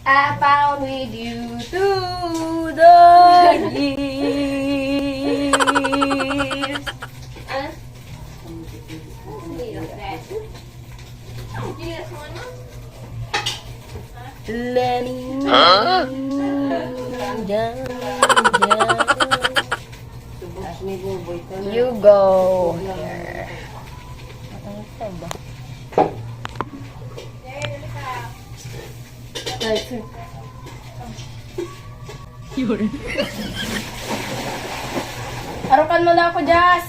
I found with you through the years. Let me down. You go here. Yun. Arukan mo na ako, Jazz.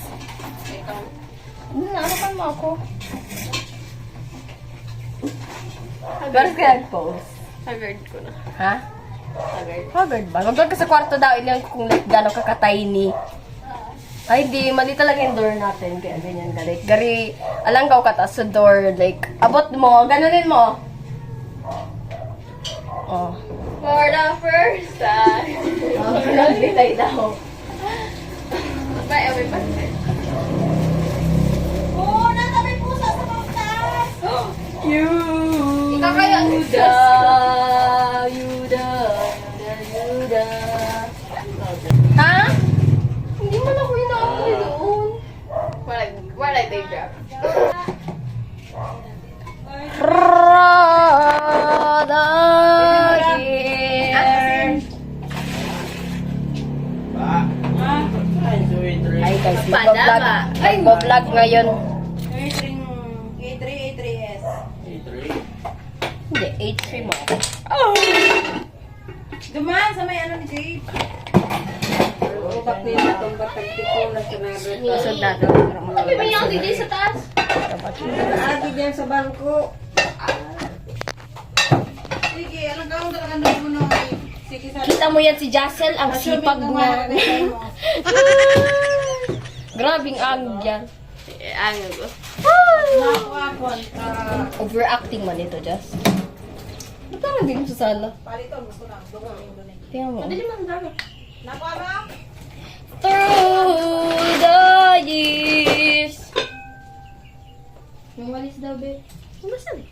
Arukan mo ako. Baris ka nag-pose? Haggard ko na. Ha? Haggard. Haggard ba? Maglag ka sa kwarto daw. Ilang kung like, gano'ng kakatiny. Ay, di. Mali talaga yung door natin. Kaya ganyan galit. Gari, alanggaw ka ta sa door. Like, abot mo. Ganunin mo. Oh. For the first time. Oh, nagbitay daw. Bye, away pa. Oh, nasa may pusa sa mga taas. Ikaw kaya ang Yuda. Ha? Hindi mo na ko yung nakakuli doon. Wala day drop. Ay guys, Panama. magbablog ngayon. A3S. Hindi, H3 mo. Dumaan sa may ano ni Jade. Usod natin. Sabi mo yung DJ sa taas. Agi dyan sa bangko. Sige, alam ka kung talagang mo na. Sige, sa Kita mo yan si Jassel, ang sipag niya. Grabing ang yan. Ano ko? Nakakon. Overacting man ito, Jess. Ba't parang hindi mo sa sala? Paliton, gusto na. Dumating doon eh. Tingnan mo. Madali man dami. Nakuha. Through the years. Yung walis daw, be. Ugasan.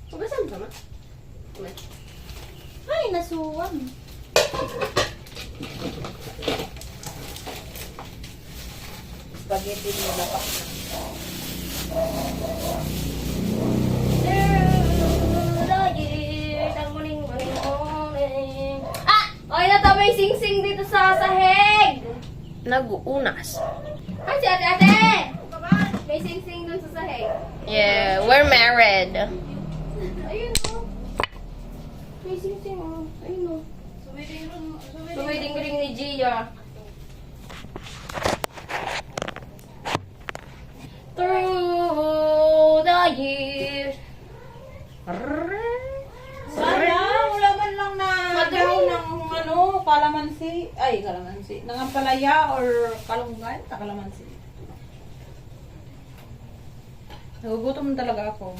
Ugasan ka ma? Ay, nasuwag. Spaghetti mo na pa. Through the years. Ang muling. Ah! Okay na to, may sing-sing dito sa sahig. Nag-uunas. Ay, si ate-ate! May sing-sing dun sa sahig. Yeah, we're married. Ayun o. May sing-sing o. Ayun o. Sumiding-ring ni Gia. Through the years. Sana, wala man lang na daw ng ano, kalamansi. Ay, kalamansi. Nangampalaya or kalungan? Kalamansi. Nagugutom talaga ako.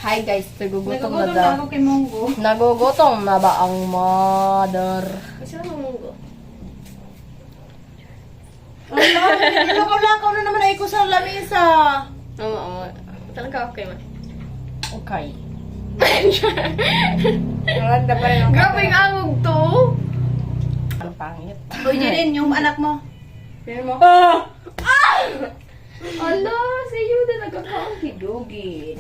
Hi guys, nagugutom na Nagugutom daw. na ako kay Munggo. Nagugutom na ba ang mother? Kasi ano munggo? Ala, lakaw-lakaw na naman ay ko sa lamisa. Oo. Talaga okay man. Okay. Maganda pa rin ako. Grabe yung angog to. Ang pangit. Uy, din yung anak mo. Pero mo. Ala, si Yuda nagkakakidugi.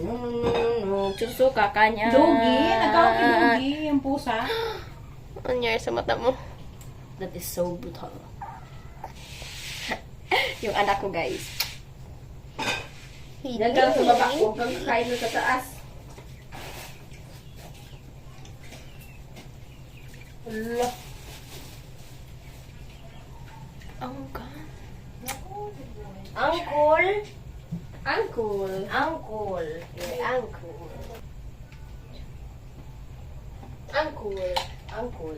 Susuka ka niya. Dogi, nagkakakidugi yung pusa. Ano nangyari sa mata mo? That is so brutal. Yung anak ko guys. Yan ka lang sa baba. Huwag kang kakain mo sa taas. Ala. Oh God. Uncle. Uncle. Uncle. Uncle. Uncle. Uncle.